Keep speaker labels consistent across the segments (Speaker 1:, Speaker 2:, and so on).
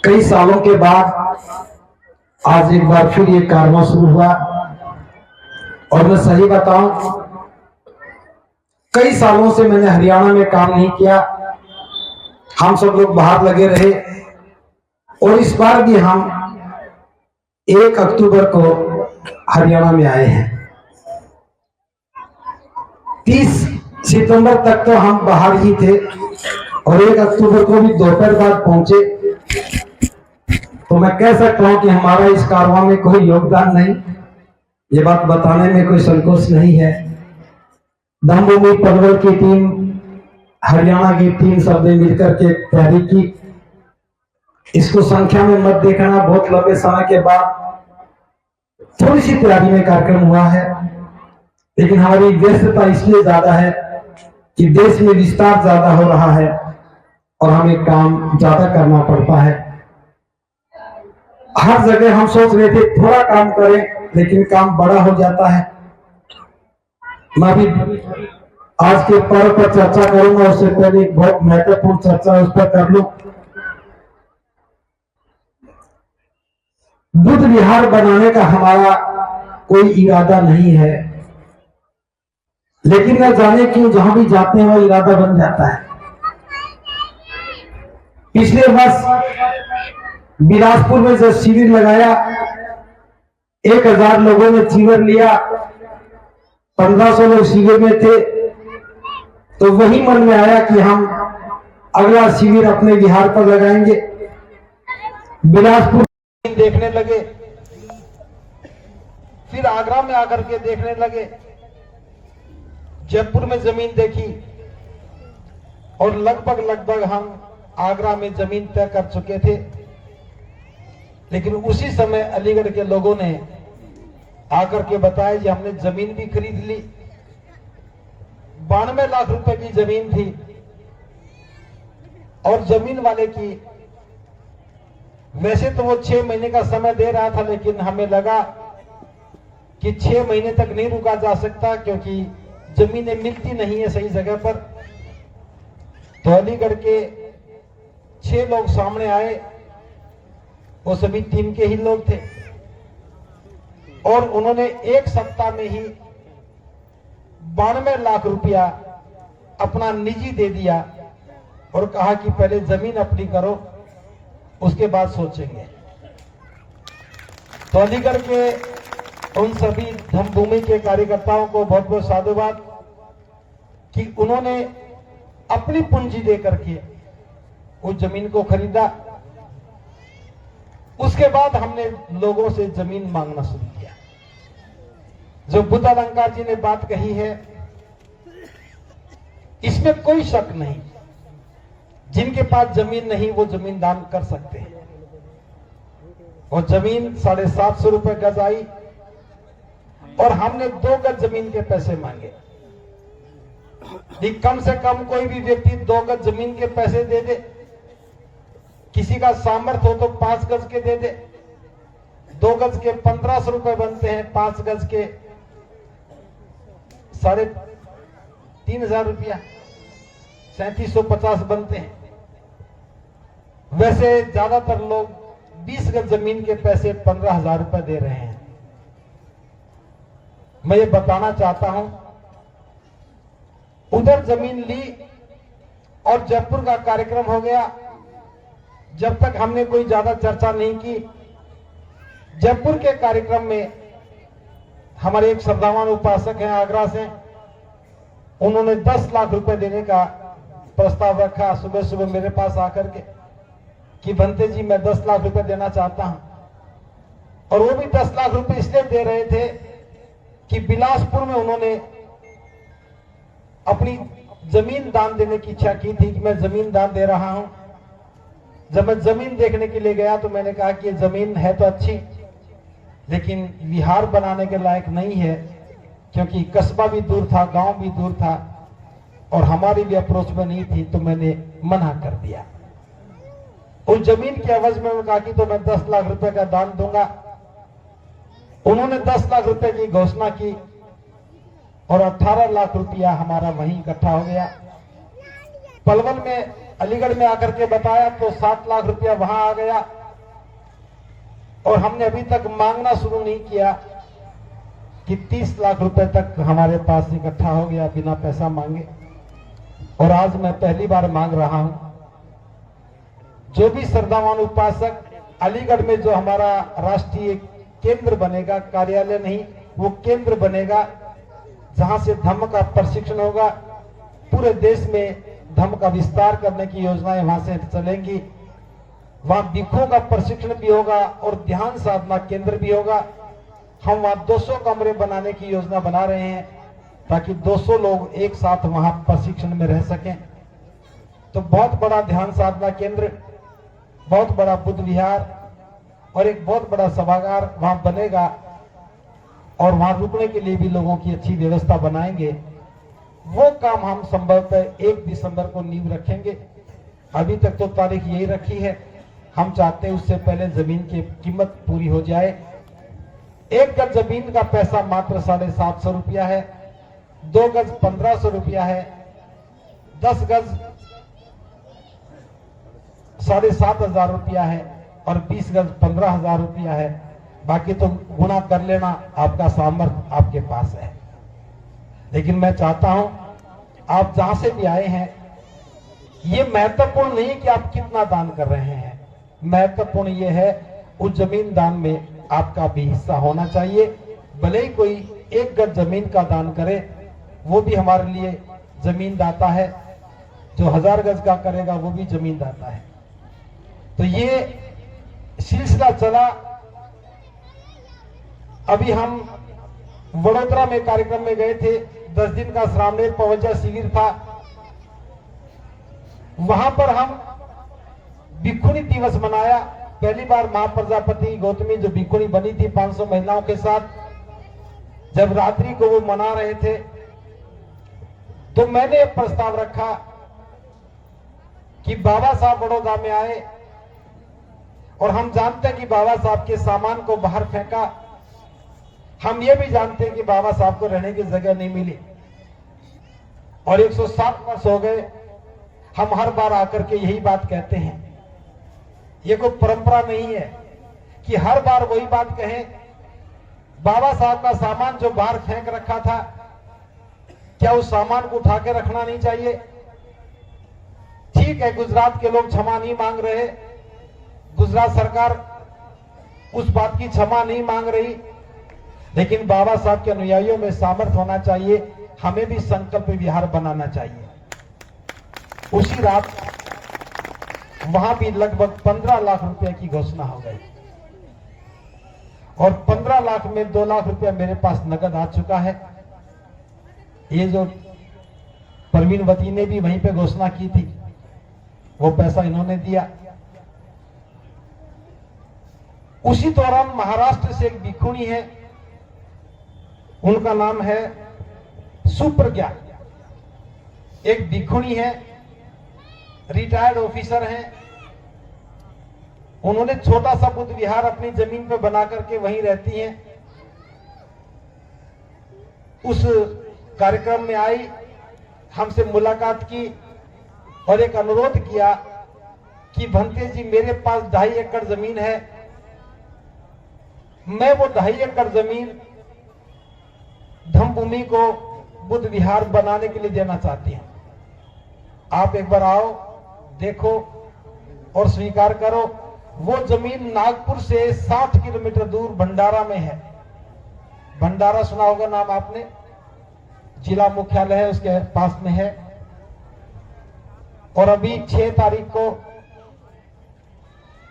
Speaker 1: कई सालों के बाद आज एक बार फिर ये कारवां शुरू हुआ। और मैं सही बताऊं, कई सालों से मैंने हरियाणा में काम नहीं किया। हम सब लोग बाहर लगे रहे और इस बार भी हम 1 अक्टूबर को हरियाणा में आए हैं। 30 सितंबर तक तो हम बाहर ही थे और 1 अक्टूबर को भी दोपहर बाद पहुंचे। तो मैं कह सकता हूं कि हमारा इस कारवां में कोई योगदान नहीं, ये बात बताने में कोई संकोच नहीं है। धमभूमि पलवल की टीम, हरियाणा की टीम सबने मिलकर के तैयारी की। इसको संख्या में मत देखना, बहुत लंबे समय के बाद थोड़ी सी तैयारी में कार्यक्रम हुआ है, लेकिन हमारी व्यस्तता इसलिए ज्यादा है कि देश में विस्तार ज्यादा हो रहा है और हमें काम ज्यादा करना पड़ता है। हर जगह हम सोच रहे थे थोड़ा काम करें, लेकिन काम बड़ा हो जाता है। मैं भी आज के पर्व पर चर्चा करूंगा, उससे पहले एक बहुत महत्वपूर्ण चर्चा उस पर कर लूं। बुद्ध विहार बनाने का हमारा कोई इरादा नहीं है, लेकिन न जाने क्यों जहां भी जाते हैं वो इरादा बन जाता है। पिछले वर्ष बिलासपुर में जब शिविर लगाया, 1000 लोगों ने शिविर लिया, 1500 लोग शिविर में थे। तो वही मन में आया कि हम अगला शिविर अपने बिहार पर लगाएंगे। बिलासपुर देखने लगे, फिर आगरा में आकर के देखने लगे, जयपुर में जमीन देखी और लगभग हम आगरा में जमीन तय कर चुके थे। लेकिन उसी समय अलीगढ़ के लोगों ने आकर के बताया कि हमने जमीन भी खरीद ली, 92 लाख रुपए की जमीन थी और जमीन वाले की वैसे तो वो 6 महीने का समय दे रहा था, लेकिन हमें लगा कि 6 महीने तक नहीं रुका जा सकता क्योंकि जमीनें मिलती नहीं है सही जगह पर। तो अलीगढ़ के 6 लोग सामने आए, वो सभी टीम के ही लोग थे और उन्होंने 1 सप्ताह में ही 92 लाख रुपया अपना निजी दे दिया और कहा कि पहले जमीन अपनी करो, उसके बाद सोचेंगे। तो अलीगढ़ के उन सभी धमभूमि के कार्यकर्ताओं को बहुत बहुत साधुवाद कि उन्होंने अपनी पूंजी दे करके उस जमीन को खरीदा। उसके बाद हमने लोगों से जमीन मांगना शुरू किया। जो बुद्ध अलंकार जी ने बात कही है, इसमें कोई शक नहीं, जिनके पास जमीन नहीं वो जमीन दान कर सकते हैं। और जमीन 750 रुपए गज आई और हमने 2 गज जमीन के पैसे मांगे। कम से कम कोई भी व्यक्ति 2 गज जमीन के पैसे दे दे, किसी का सामर्थ्य हो तो 5 गज के दे दे। 2 गज के 1500 रुपए बनते हैं, 5 गज के 3500 रुपया, 3750 बनते हैं। वैसे ज्यादातर लोग 20 गज जमीन के पैसे 15,000 रुपए दे रहे हैं। मैं ये बताना चाहता हूं, उधर जमीन ली और जयपुर का कार्यक्रम हो गया। जब तक हमने कोई ज्यादा चर्चा नहीं की, जयपुर के कार्यक्रम में हमारे एक श्रद्धावान उपासक हैं आगरा से, उन्होंने 10 लाख रुपए देने का प्रस्ताव रखा सुबह सुबह मेरे पास आकर के कि बनते जी मैं 10 लाख रुपए देना चाहता हूं। और वो भी 10 लाख रुपए इसलिए दे रहे थे कि बिलासपुर में उन्होंने अपनी जमीन दान देने की इच्छा की थी कि मैं जमीन दान दे रहा हूं। जब मैं जमीन देखने के लिए गया तो मैंने कहा कि ये जमीन है तो अच्छी, लेकिन विहार बनाने के लायक नहीं है, क्योंकि कस्बा भी दूर था, गांव भी दूर था और हमारी भी अप्रोच में नहीं थी। तो मैंने मना कर दिया। उस जमीन की एवज में कहा कि तो मैं 10 लाख रुपए का दान दूंगा। उन्होंने 10 लाख रुपए की घोषणा की और 18 लाख रुपया हमारा वहीं इकट्ठा हो गया। पलवल में अलीगढ़ में आकर के बताया तो 7 लाख रुपया वहां आ गया, और हमने अभी तक मांगना शुरू नहीं किया कि 30 लाख रुपए तक हमारे पास इकट्ठा हो गया बिना पैसा मांगे। और आज मैं पहली बार मांग रहा हूं, जो भी श्रद्धावान उपासक अलीगढ़ में जो हमारा राष्ट्रीय केंद्र बनेगा, कार्यालय नहीं वो केंद्र बनेगा, जहां से धम्म का प्रशिक्षण होगा, पूरे देश में धम्म का विस्तार करने की योजनाएं वहां से चलेंगी। वहां भिक्षुओं का प्रशिक्षण भी होगा और ध्यान साधना केंद्र भी होगा। हम वहां 200 कमरे बनाने की योजना बना रहे हैं ताकि 200 लोग एक साथ वहां प्रशिक्षण में रह सकें। तो बहुत बड़ा ध्यान साधना केंद्र, बहुत बड़ा बुद्ध विहार और एक बहुत बड़ा सभागार वहां बनेगा, और वहां रुकने के लिए भी लोगों की अच्छी व्यवस्था बनाएंगे। वो काम हम संभवतः 1 दिसंबर को नींव रखेंगे। अभी तक तो तारीख यही रखी है, हम चाहते हैं उससे पहले जमीन की कीमत पूरी हो जाए। 1 गज जमीन का पैसा मात्र 750 रुपया है, 2 गज 1500 रुपया है, 10 गज 7500 रुपया है और 20 गज 15,000 रुपया है। बाकी तो गुणा कर लेना, आपका सामर्थ्य आपके पास है। लेकिन मैं चाहता हूं आप जहां से भी आए हैं, ये महत्वपूर्ण नहीं कि आप कितना दान कर रहे हैं, महत्वपूर्ण ये है उस जमीन दान में आपका भी हिस्सा होना चाहिए। भले ही कोई 1 गज जमीन का दान करे, वो भी हमारे लिए जमीन दाता है। जो 1000 गज का करेगा वो भी जमीन दाता है। तो ये सिलसिला चला। अभी हम वडोदरा में कार्यक्रम में गए थे, 10 दिन का श्रामणेर पवैया शिविर था। वहां पर हम भिक्षुणी दिवस मनाया। पहली बार मां प्रजापति गौतमी जो भिक्षुणी बनी थी 500 महिलाओं के साथ, जब रात्रि को वो मना रहे थे तो मैंने एक प्रस्ताव रखा कि बाबा साहब बड़ौदा में आए और हम जानते हैं कि बाबा साहब के सामान को बाहर फेंका। हम ये भी जानते हैं कि बाबा साहब को रहने की जगह नहीं मिली और 107 वर्ष हो गए। हम हर बार आकर के यही बात कहते हैं। ये कोई परंपरा नहीं है कि हर बार वही बात कहें। बाबा साहब का सामान जो बाहर फेंक रखा था, क्या उस सामान को उठा के रखना नहीं चाहिए? ठीक है, गुजरात के लोग क्षमा नहीं मांग रहे, गुजरात सरकार उस बात की क्षमा नहीं मांग रही, लेकिन बाबा साहब के अनुयायियों में सामर्थ्य होना चाहिए। हमें भी संकल्प विहार बनाना चाहिए। उसी रात वहां भी लगभग 15 लाख रुपए की घोषणा हो गई और 15 लाख में 2 लाख रुपया मेरे पास नगद आ चुका है। ये जो परवीन वती ने भी वहीं पे घोषणा की थी, वो पैसा इन्होंने दिया। उसी दौरान महाराष्ट्र से एक भिक्षुणी है, उनका नाम है सुप्रज्ञा। एक भिक्षुणी है, रिटायर्ड ऑफिसर हैं। उन्होंने छोटा सा बुद्ध विहार अपनी जमीन पर बना करके वहीं रहती हैं। उस कार्यक्रम में आई, हमसे मुलाकात की और एक अनुरोध किया कि भंते जी मेरे पास 2.5 एकड़ जमीन है, मैं वो 2.5 एकड़ जमीन धम्म भूमि को बुद्ध विहार बनाने के लिए देना चाहती हूं। आप एक बार आओ, देखो और स्वीकार करो। वो जमीन नागपुर से 60 किलोमीटर दूर भंडारा में है। भंडारा सुना होगा नाम आपने, जिला मुख्यालय है उसके पास में है। और अभी 6 तारीख को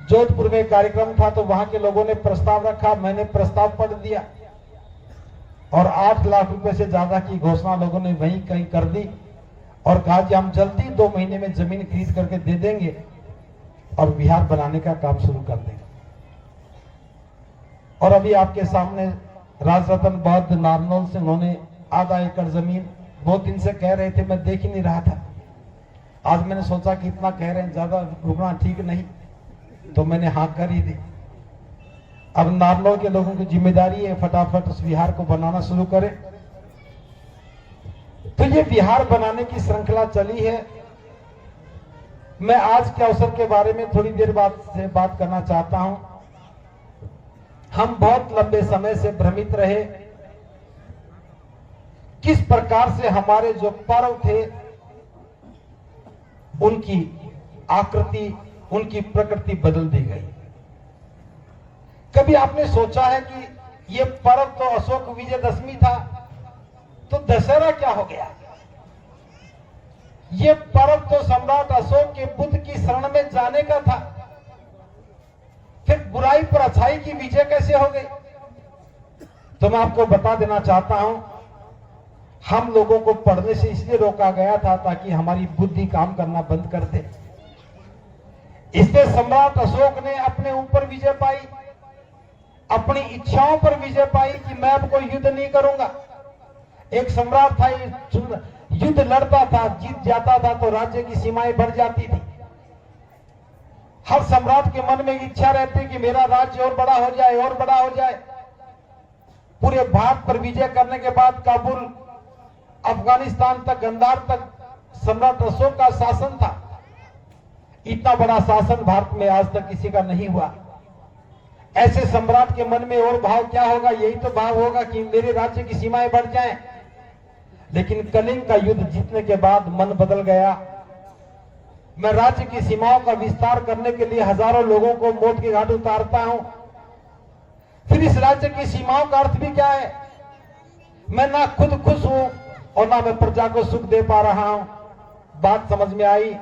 Speaker 1: जोधपुर में कार्यक्रम था तो वहां के लोगों ने प्रस्ताव रखा, मैंने प्रस्ताव पढ़ दिया और 8 लाख रुपए से ज्यादा की घोषणा लोगों ने वहीं कहीं कर दी और कहा कि हम जल्दी 2 महीने में जमीन खरीद करके दे देंगे और विहार बनाने का काम शुरू कर देंगे। और अभी आपके सामने राजरतन बौद्ध नारनौल से उन्होंने आधा एकड़ जमीन बहुत दिन से कह रहे थे, मैं देख ही नहीं रहा था। आज मैंने सोचा कि इतना कह रहे हैं, ज्यादा रुकना ठीक नहीं, तो मैंने हाँ कर ही दी। अब नारनौल के लोगों की जिम्मेदारी है फटाफट उस विहार को बनाना शुरू करें। तो ये विहार बनाने की श्रृंखला चली है मैं आज के अवसर के बारे में थोड़ी देर बाद से बात करना चाहता हूं। हम बहुत लंबे समय से भ्रमित रहे किस प्रकार से हमारे जो पर्व थे उनकी आकृति, उनकी प्रकृति बदल दी गई। कभी आपने सोचा है कि ये पर्व तो अशोक विजयदशमी था, तो दशहरा क्या हो गया? ये पर्व तो सम्राट अशोक के बुद्ध की शरण में जाने का था, फिर बुराई पर अच्छाई की विजय कैसे हो गई? तो मैं आपको बता देना चाहता हूं, हम लोगों को पढ़ने से इसलिए रोका गया था ताकि हमारी बुद्धि काम करना बंद कर दे। इससे सम्राट अशोक ने अपने ऊपर विजय पाई, अपनी इच्छाओं पर विजय पाई कि मैं अब कोई युद्ध नहीं करूंगा। एक सम्राट था, युद्ध लड़ता था, जीत जाता था तो राज्य की सीमाएं बढ़ जाती थी। हर सम्राट के मन में इच्छा रहती कि मेरा राज्य और बड़ा हो जाए, और बड़ा हो जाए। पूरे भारत पर विजय करने के बाद काबुल, अफगानिस्तान तक, गंधार तक सम्राट अशोक का शासन था। इतना बड़ा शासन भारत में आज तक किसी का नहीं हुआ। ऐसे सम्राट के मन में और भाव क्या होगा? यही तो भाव होगा कि मेरे राज्य की सीमाएं बढ़ जाएं। लेकिन कलिंग का युद्ध जीतने के बाद मन बदल गया। मैं राज्य की सीमाओं का विस्तार करने के लिए हजारों लोगों को मौत के घाट उतारता हूं। फिर इस राज्य की सीमाओं का अर्थ भी क्या है? मैं ना खुद खुश हूं और ना मैं प्रजा को सुख दे पा रहा हूं। बात समझ में आई।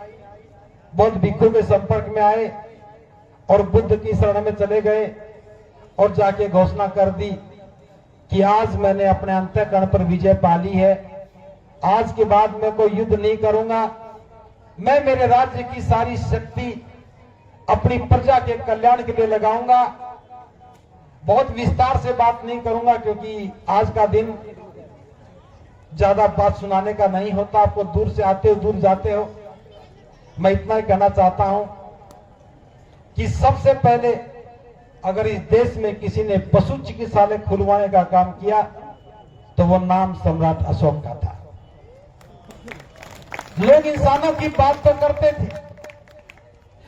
Speaker 1: बौद्ध भिक्षु के संपर्क में आए और बुद्ध की शरण में चले गए और जाके घोषणा कर दी कि आज मैंने अपने अंतःकरण पर विजय पा ली है। आज के बाद मैं कोई युद्ध नहीं करूंगा। मैं मेरे राज्य की सारी शक्ति अपनी प्रजा के कल्याण के लिए लगाऊंगा। बहुत विस्तार से बात नहीं करूंगा क्योंकि आज का दिन ज्यादा बात सुनाने का नहीं होता। आपको दूर से आते हो, दूर जाते हो। मैं इतना ही कहना चाहता हूं कि सबसे पहले अगर इस देश में किसी ने पशु चिकित्सालय खुलवाने का काम किया तो वो नाम सम्राट अशोक का था। लोग इंसानों की बात तो करते थे,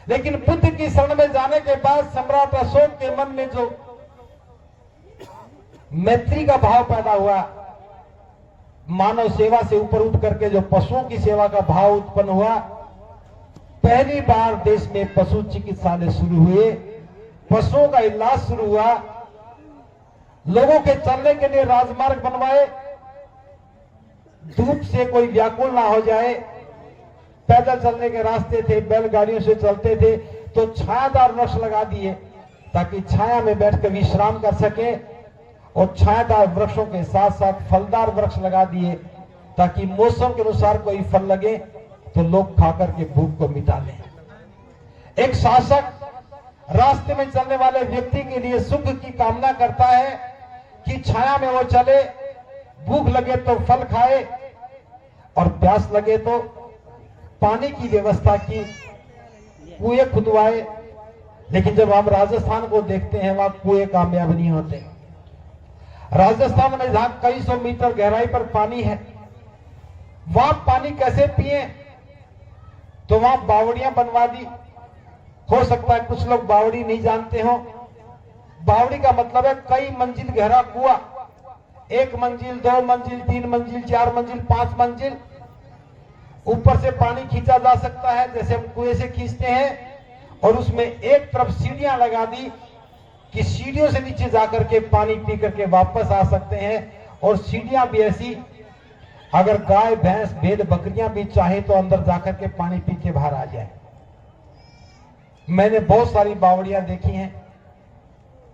Speaker 1: लेकिन बुद्ध की शरण में जाने के बाद सम्राट अशोक के मन में जो मैत्री का भाव पैदा हुआ, मानव सेवा से ऊपर उठ करके जो पशुओं की सेवा का भाव उत्पन्न हुआ, पहली बार देश में पशु चिकित्सालय शुरू हुए, पशुओं का इलाज शुरू हुआ, लोगों के चलने के लिए राजमार्ग बनवाए, धूप से कोई व्याकुल ना हो जाए। पैदल चलने के रास्ते थे, बैलगाड़ियों से चलते थे, तो छायादार वृक्ष लगा दिए ताकि छाया में बैठकर विश्राम कर सके, और छायादार वृक्षों के साथ साथ फलदार वृक्ष लगा दिए ताकि मौसम के अनुसार कोई फल लगे तो लोग खाकर के भूख को मिटा लें। एक शासक रास्ते में चलने वाले व्यक्ति के लिए सुख की कामना करता है कि छाया में वो चले, भूख लगे तो फल खाए और प्यास लगे तो पानी की व्यवस्था की, कुएं खुदवाए। लेकिन जब हम राजस्थान को देखते हैं वहां कुएं कामयाब नहीं होते। राजस्थान में जहां कई सौ मीटर गहराई पर पानी है, वहां पानी कैसे पिए? तो वहां बावड़ियां बनवा दी। हो सकता है कुछ लोग बावड़ी नहीं जानते हो। बावड़ी का मतलब है कई मंजिल गहरा कुआं, 1 मंजिल, 2 मंजिल, 3 मंजिल, 4 मंजिल, 5 मंजिल। ऊपर से पानी खींचा जा सकता है जैसे हम कुएं से खींचते हैं, और उसमें एक तरफ सीढ़ियां लगा दी कि सीढ़ियों से नीचे जाकर के पानी पी करके वापस आ सकते हैं। और सीढ़ियां भी ऐसी, अगर गाय, भैंस, भेड़, बकरियां भी चाहे तो अंदर जाकर के पानी पी के बाहर आ जाए। मैंने बहुत सारी बावड़ियां देखी हैं।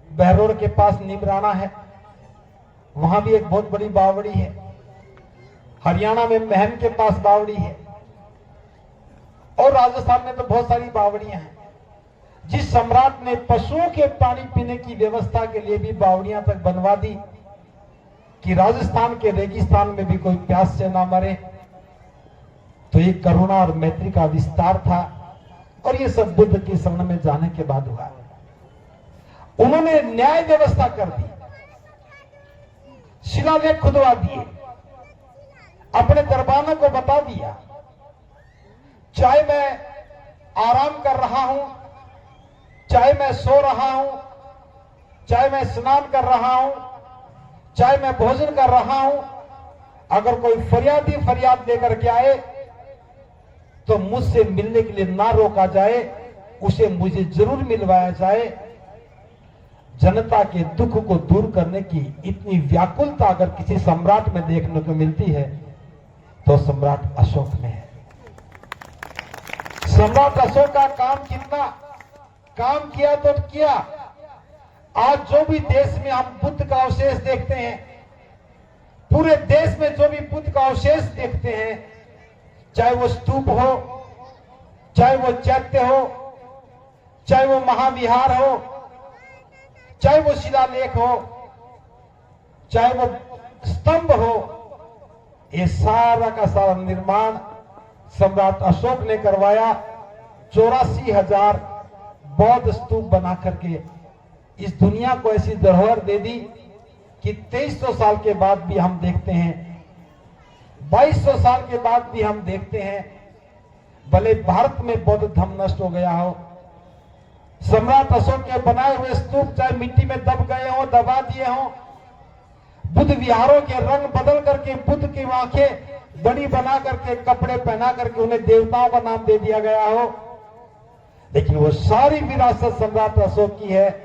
Speaker 1: बहरोड़ के पास निमराना है, वहां भी एक बहुत बड़ी बावड़ी है। हरियाणा में महम के पास बावड़ी है, और राजस्थान में तो बहुत सारी बावड़ियां हैं। जिस सम्राट ने पशुओं के पानी पीने की व्यवस्था के लिए भी बावड़ियां तक बनवा दी कि राजस्थान के रेगिस्तान में भी कोई प्यास से ना मरे, तो ये करुणा और मैत्री का विस्तार था। और ये सब बुद्ध की शरण में जाने के बाद हुआ। उन्होंने न्याय व्यवस्था कर दी, शिलालेख खुदवा दिए, अपने दरबानों को बता दिया, चाहे मैं
Speaker 2: आराम कर रहा हूं, चाहे मैं सो रहा हूं, चाहे मैं स्नान कर रहा हूं, चाहे मैं भोजन कर रहा हूं, अगर कोई फरियादी फरियाद लेकर के आए तो मुझसे मिलने के लिए ना रोका जाए, उसे मुझे जरूर मिलवाया जाए। जनता के दुख को दूर करने की इतनी व्याकुलता अगर किसी सम्राट में देखने को मिलती है तो सम्राट अशोक में है। सम्राट अशोक का काम कितना काम किया तो किया। आज जो भी देश में हम बुद्ध का अवशेष देखते हैं, पूरे देश में जो भी बुद्ध का अवशेष देखते हैं, चाहे वो स्तूप हो, चाहे वो चैत्य हो, चाहे वो महाविहार हो, चाहे वो शिलालेख हो, चाहे वो स्तंभ हो, ये सारा का सारा निर्माण सम्राट अशोक ने करवाया। 84,000 बौद्ध स्तूप बना करके इस दुनिया को ऐसी धरोहर दे दी कि 2300 साल के बाद भी हम देखते हैं, 2200 साल के बाद भी हम देखते हैं, भले भारत में बौद्ध धर्म नष्ट हो गया हो, सम्राट अशोक के बनाए हुए स्तूप चाहे मिट्टी में दब गए हो, दबा दिए हो, बुद्ध विहारों के रंग बदल करके बुद्ध की आंखें बड़ी बना करके कपड़े पहना करके उन्हें देवताओं का नाम दे दिया गया हो, लेकिन वो सारी विरासत सम्राट अशोक की है।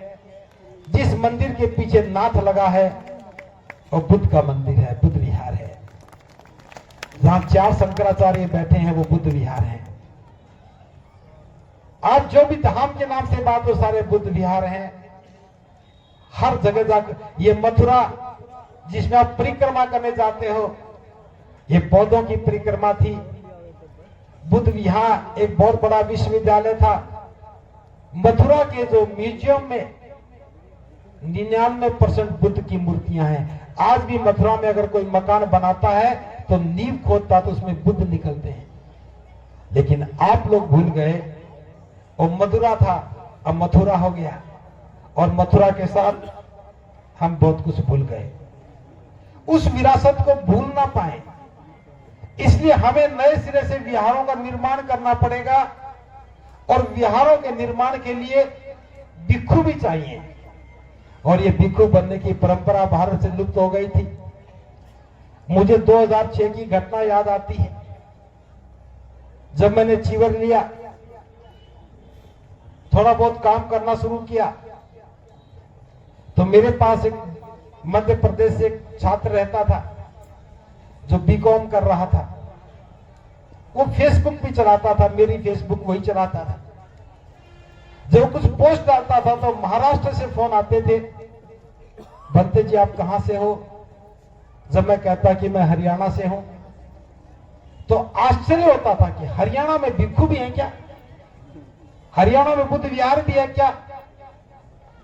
Speaker 2: जिस मंदिर के पीछे नाथ लगा है वो बुद्ध का मंदिर है, बुद्ध विहार है। जहां 4 शंकराचार्य बैठे हैं वो बुद्ध विहार है। आज जो भी धाम के नाम से बात हो सारे बुद्ध विहार हैं। हर जगह जाकर, ये मथुरा जिसमें आप परिक्रमा करने जाते हो, ये बौद्धों की परिक्रमा थी। बुद्ध विहार एक बहुत बड़ा विश्वविद्यालय था। मथुरा के जो म्यूजियम में 99% बुद्ध की मूर्तियां हैं। आज भी मथुरा में अगर कोई मकान बनाता है तो नींव खोदता तो उसमें बुद्ध निकलते हैं। लेकिन आप लोग भूल गए, और मथुरा था अब मथुरा हो गया, और मथुरा के साथ हम बहुत कुछ भूल गए। उस विरासत को भूल ना पाए, इसलिए हमें नए सिरे से विहारों का निर्माण करना पड़ेगा। और विहारों के निर्माण के लिए भिक्षु भी चाहिए, और ये भिक्षु बनने की परंपरा भारत से लुप्त हो गई थी। मुझे 2006 की घटना याद आती है, जब मैंने चीवर लिया, थोड़ा बहुत काम करना शुरू किया, तो मेरे पास एक मध्य प्रदेश से एक छात्र रहता था जो बीकॉम कर रहा था। वो फेसबुक भी चलाता था, मेरी फेसबुक वही चलाता था। जब कुछ पोस्ट डालता था तो महाराष्ट्र से फोन आते थे, बंते जी आप कहां से हो? जब मैं कहता कि मैं हरियाणा से हूं, तो आश्चर्य होता था कि हरियाणा में भिक्षु भी हैं क्या? हरियाणा में बुद्ध विहार भी है क्या?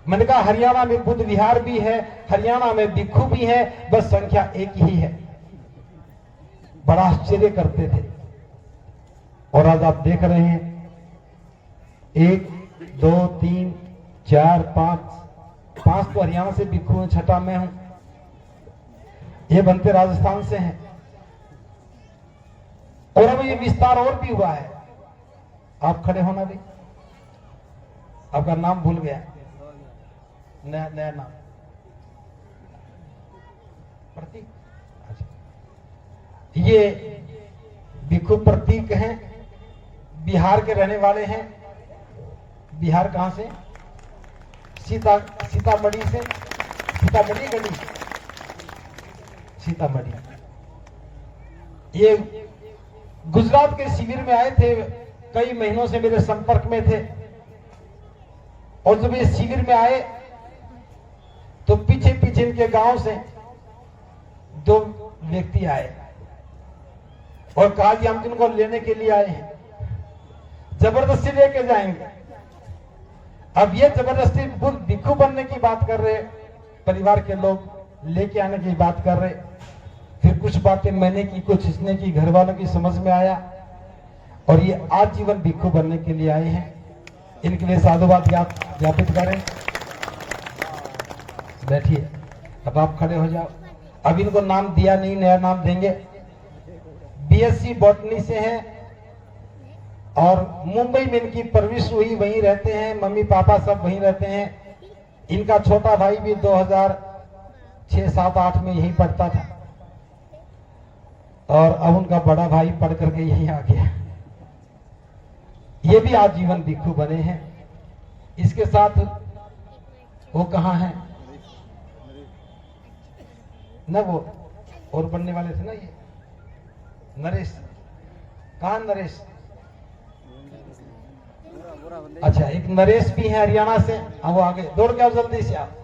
Speaker 2: मैंने कहा हरियाणा में बुद्ध विहार भी है, हरियाणा में भिक्षु भी है, बस संख्या एक ही है। बड़ा आश्चर्य करते थे। और आज आप देख रहे हैं 1 2 3 4 5 तो हरियाणा से भिक्षु हैं, छठा मैं हूं। ये बनते राजस्थान से हैं। और अब ये विस्तार और भी हुआ है। आप खड़े होना भी, आपका नाम भूल गया, नया नाम प्रतीक। अच्छा, ये भिक्षु प्रतीक हैं, बिहार के रहने वाले हैं। बिहार कहां से? सीतामढ़ी से। सीतामढ़ी गली, सीतामढ़ी। ये गुजरात के शिविर में आए थे, कई महीनों से मेरे संपर्क में थे। और जब ये शिविर में आए तो पीछे पीछे इनके गांव से 2 व्यक्ति आए और कहा कि हम इनको लेने के लिए आए हैं, जबरदस्ती लेके जाएंगे। अब ये जबरदस्ती भिक्षु बनने की बात कर रहे, परिवार के लोग लेके आने की बात कर रहे। फिर कुछ बातें मैंने की, कुछ इसने की, घर वालों की समझ में आया, और ये आजीवन भिक्षु बनने के लिए आए हैं। इनके लिए साधुवाद ज्ञापित करें। बैठिए, अब आप खड़े हो जाओ। अब इनको नाम दिया नहीं, नया नाम देंगे। बीएससी बॉटनी से हैं और मुंबई में इनकी परवरिश हुई, वहीं रहते हैं, मम्मी पापा सब वहीं रहते हैं। इनका छोटा भाई भी 2006, 7, 8 में यहीं पढ़ता था और अब उनका बड़ा भाई पढ़ करके यहीं आ गया। ये भी आजीवन भिक्षु बने हैं। इसके साथ वो कहाँ है ना, वो और बनने वाले थे ना, ये नरेश, कहाँ नरेश? अच्छा, एक नरेश भी है हरियाणा से। अब वो आगे दौड़ के आओ, जल्दी से आप।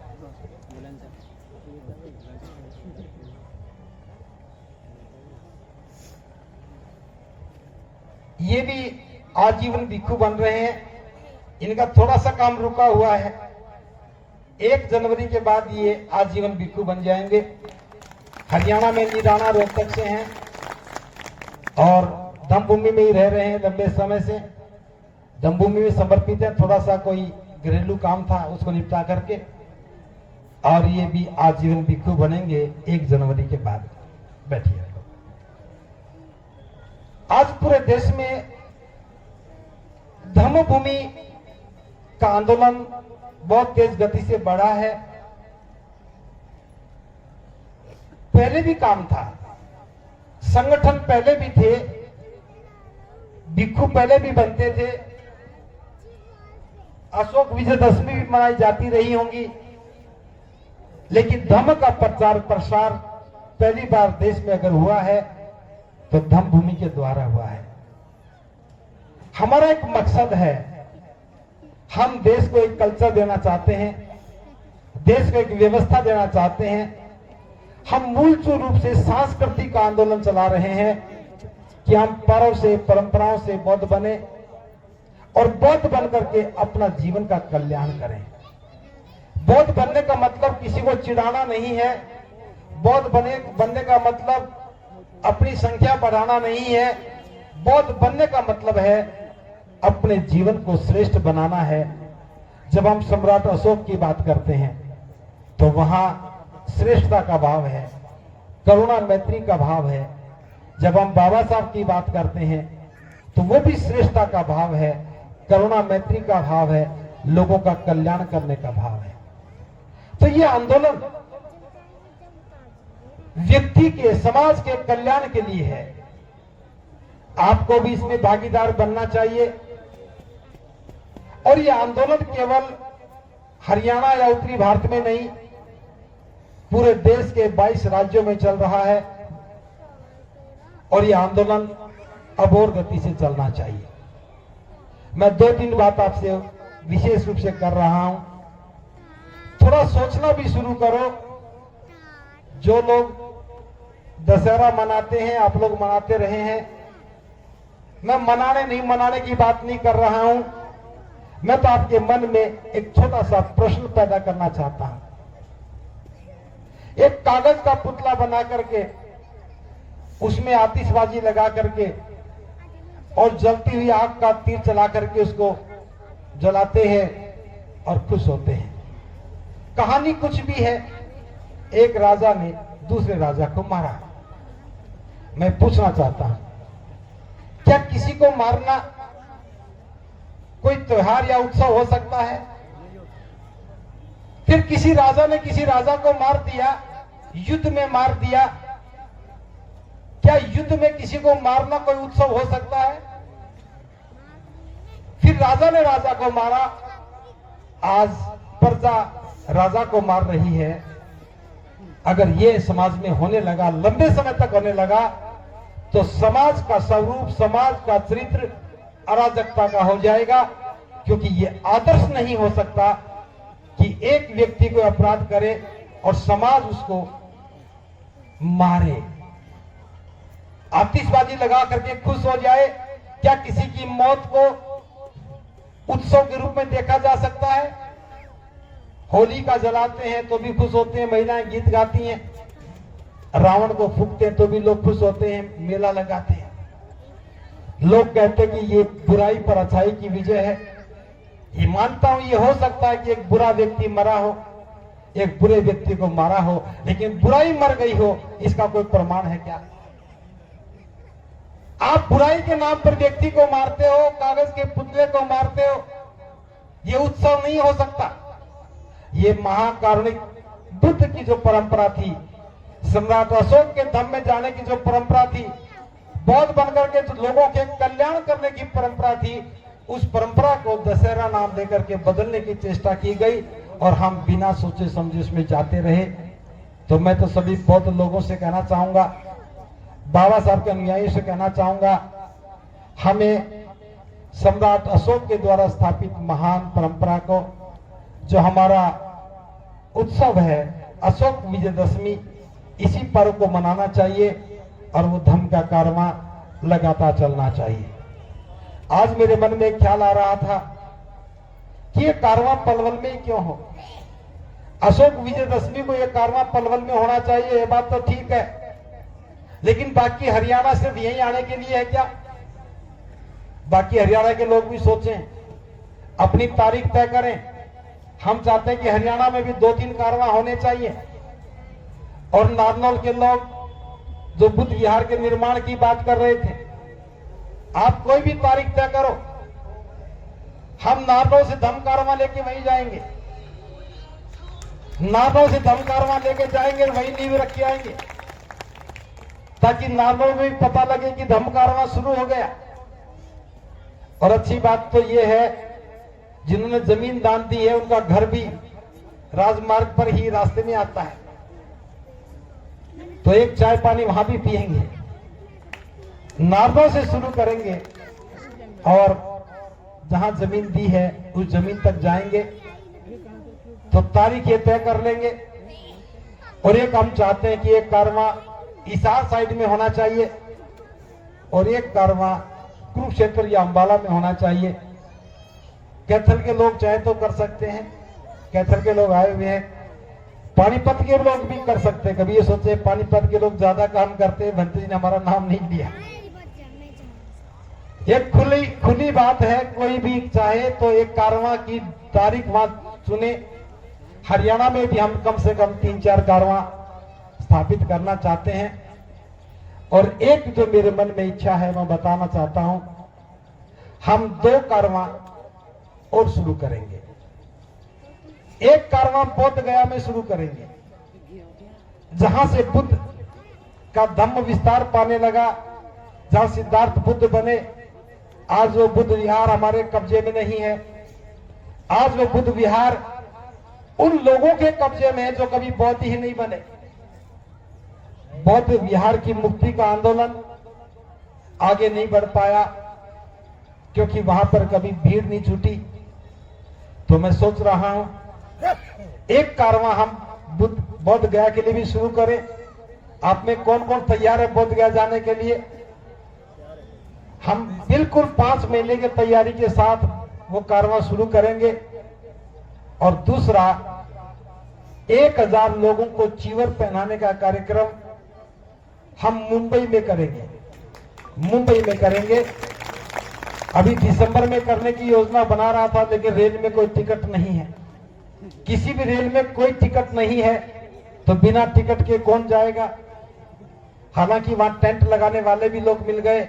Speaker 2: ये भी आजीवन भिक्षु बन रहे हैं। इनका थोड़ा सा काम रुका हुआ है, 1 जनवरी के बाद ये आजीवन भिक्षु बन जाएंगे। हरियाणा में निराना रोहतक से हैं और धमभूमि में ही रह रहे हैं लंबे समय से। धमभूमि में समर्पित है, थोड़ा सा कोई घरेलू काम था उसको निपटा करके, और ये भी आजीवन भिक्षु बनेंगे 1 जनवरी के बाद। बैठिए। आज पूरे देश में धम्मभूमि का आंदोलन बहुत तेज गति से बढ़ा है। पहले भी काम था, संगठन पहले भी थे, भिक्षु पहले भी बनते थे, अशोक विजयदशमी भी मनाई जाती रही होंगी, लेकिन धम्म का प्रचार प्रसार पहली बार देश में अगर हुआ है तो धम्मभूमि के द्वारा हुआ है। हमारा एक मकसद है, हम देश को एक कल्चर देना चाहते हैं, देश को एक व्यवस्था देना चाहते हैं। हम मूल रूप से सांस्कृतिक आंदोलन चला रहे हैं कि हम पर्व से, परंपराओं से बौद्ध बने और बौद्ध बन करके अपना जीवन का कल्याण करें। बौद्ध बनने का मतलब किसी को चिढ़ाना नहीं है, बौद्ध बनने का मतलब अपनी संख्या बढ़ाना नहीं है। बौद्ध बनने का मतलब है अपने जीवन को श्रेष्ठ बनाना है। जब हम सम्राट अशोक की बात करते हैं तो वहां श्रेष्ठता का भाव है, करुणा मैत्री का भाव है। जब हम बाबा साहब की बात करते हैं तो वो भी श्रेष्ठता का भाव है, करुणा मैत्री का भाव है, लोगों का कल्याण करने का भाव है। तो ये आंदोलन व्यक्ति के, समाज के कल्याण के लिए है। आपको भी इसमें भागीदार बनना चाहिए। और यह आंदोलन केवल हरियाणा या उत्तरी भारत में नहीं, पूरे देश के 22 राज्यों में चल रहा है और यह आंदोलन अब और गति से चलना चाहिए। मैं 2-3 बात आपसे विशेष रूप से कर रहा हूं, थोड़ा सोचना भी शुरू करो। जो लोग दशहरा मनाते हैं, आप लोग मनाते रहे हैं, मैं मनाने नहीं मनाने की बात नहीं कर रहा हूं, मैं तो आपके मन में एक छोटा सा प्रश्न पैदा करना चाहता हूं। एक कागज का पुतला बना करके उसमें आतिशबाजी लगा करके और जलती हुई आग का तीर चला करके उसको जलाते हैं और खुश होते हैं। कहानी कुछ भी है, एक राजा ने दूसरे राजा को मारा। मैं पूछना चाहता हूं, क्या किसी को मारना कोई त्योहार या उत्सव हो सकता है? फिर किसी राजा ने किसी राजा को मार दिया, युद्ध में मार दिया, क्या युद्ध में किसी को मारना कोई उत्सव हो सकता है? फिर राजा ने राजा को मारा, आज प्रजा राजा को मार रही है। अगर ये समाज में होने लगा, लंबे समय तक होने लगा, तो समाज का स्वरूप, समाज का चरित्र अराजकता का हो जाएगा। क्योंकि ये आदर्श नहीं हो सकता कि एक व्यक्ति को अपराध करे और समाज उसको मारे, आतिशबाजी लगा करके खुश हो जाए। क्या किसी की मौत को उत्सव के रूप में देखा जा सकता है? होली का जलाते हैं तो भी खुश होते हैं, महिलाएं गीत गाती हैं, रावण को फूंकते हैं तो भी लोग खुश होते हैं, मेला लगाते हैं। लोग कहते हैं कि ये बुराई पर अच्छाई की विजय है। ये मानता हूं, ये हो सकता है कि एक बुरा व्यक्ति मरा हो, एक बुरे व्यक्ति को मारा हो, लेकिन बुराई मर गई हो, इसका कोई प्रमाण है क्या? आप बुराई के नाम पर व्यक्ति को मारते हो, कागज के पुतले को मारते हो, ये उत्सव नहीं हो सकता। ये महाकारुणिक बुद्ध की जो परंपरा थी, सम्राट अशोक के धम्म में जाने की जो परंपरा थी, बौद्ध बनकर के जो लोगों के कल्याण करने की परंपरा थी, उस परंपरा को दशहरा नाम देकर के बदलने की चेष्टा की गई और हम बिना सोचे समझे उसमें जाते रहे। तो मैं तो सभी बौद्ध लोगों से कहना चाहूंगा, बाबा साहब के अनुयायियों से कहना चाहूंगा, हमें सम्राट अशोक के द्वारा स्थापित महान परंपरा को, जो हमारा उत्सव है अशोक विजयदशमी, इसी पर्व को मनाना चाहिए और वो धम्म का कारवां लगातार चलना चाहिए। आज मेरे मन में एक ख्याल आ रहा था कि ये कारवां पलवल में ही क्यों हो। अशोक विजयदशमी को ये कारवां पलवल में होना चाहिए, ये बात तो ठीक है, लेकिन बाकी हरियाणा सिर्फ यहीं आने के लिए है क्या? बाकी हरियाणा के लोग भी सोचें, अपनी तारीख तय करें। हम चाहते हैं कि हरियाणा में भी 2-3 कारवां होने चाहिए। और नारनौल के लोग जो बुद्ध विहार के निर्माण की बात कर रहे थे, आप कोई भी तारीख तय करो, हम नारनौल से धम्म कारवां लेके वहीं जाएंगे, नारनौल से धम्म कारवां लेके जाएंगे, वहीं नींव रख के आएंगे, ताकि नारनौल में भी पता लगे कि धम्म कारवां शुरू हो गया। और अच्छी बात तो यह है, जिन्होंने जमीन दान दी है उनका घर भी राजमार्ग पर ही रास्ते में आता है, तो एक चाय पानी वहां भी पिएंगे। नारनौल से शुरू करेंगे और जहां जमीन दी है उस जमीन तक जाएंगे, तो तारीख ये तय कर लेंगे। और एक हम चाहते हैं कि एक कारवां हिसार साइड में होना चाहिए और एक कारवां कुरुक्षेत्र या अंबाला में होना चाहिए। कैथल के लोग चाहे तो कर सकते हैं, कैथल के लोग आए हुए हैं, पानीपत के लोग भी कर सकते हैं। कभी ये सोचे पानीपत के लोग ज्यादा काम करते हैं, भंते जी ने हमारा नाम नहीं लिया। ये खुली बात है, कोई भी चाहे तो एक कारवां की तारीख वहां चुने। हरियाणा में भी हम कम से कम 3-4 कारवां स्थापित करना चाहते हैं। और एक जो मेरे मन में इच्छा है मैं बताना चाहता हूं, हम 2 कारवां और शुरू करेंगे। एक कारवां बोध गया में शुरू करेंगे, जहां से बुद्ध का धम्म विस्तार पाने लगा, जहां सिद्धार्थ बुद्ध बने। आज वो बुद्ध विहार हमारे कब्जे में नहीं है, आज वो बुद्ध विहार उन लोगों के कब्जे में है जो कभी बौद्ध ही नहीं बने। बौद्ध विहार की मुक्ति का आंदोलन आगे नहीं बढ़ पाया क्योंकि वहां पर कभी भीड़ नहीं छूटी। तो मैं सोच रहा हूं एक कारवां हम बौद्ध गया के लिए भी शुरू करें। आप में कौन कौन तैयार है बौद्ध गया जाने के लिए? हम बिल्कुल 5 महीने की तैयारी के साथ वो कारवां शुरू करेंगे। और दूसरा, 1000 लोगों को चीवर पहनाने का कार्यक्रम हम मुंबई में करेंगे। मुंबई में करेंगे। अभी दिसंबर में करने की योजना बना रहा था, लेकिन रेल में कोई टिकट नहीं है। किसी भी रेल में कोई टिकट नहीं है, तो बिना टिकट के कौन जाएगा? हालांकि वहां टेंट लगाने वाले भी लोग मिल गए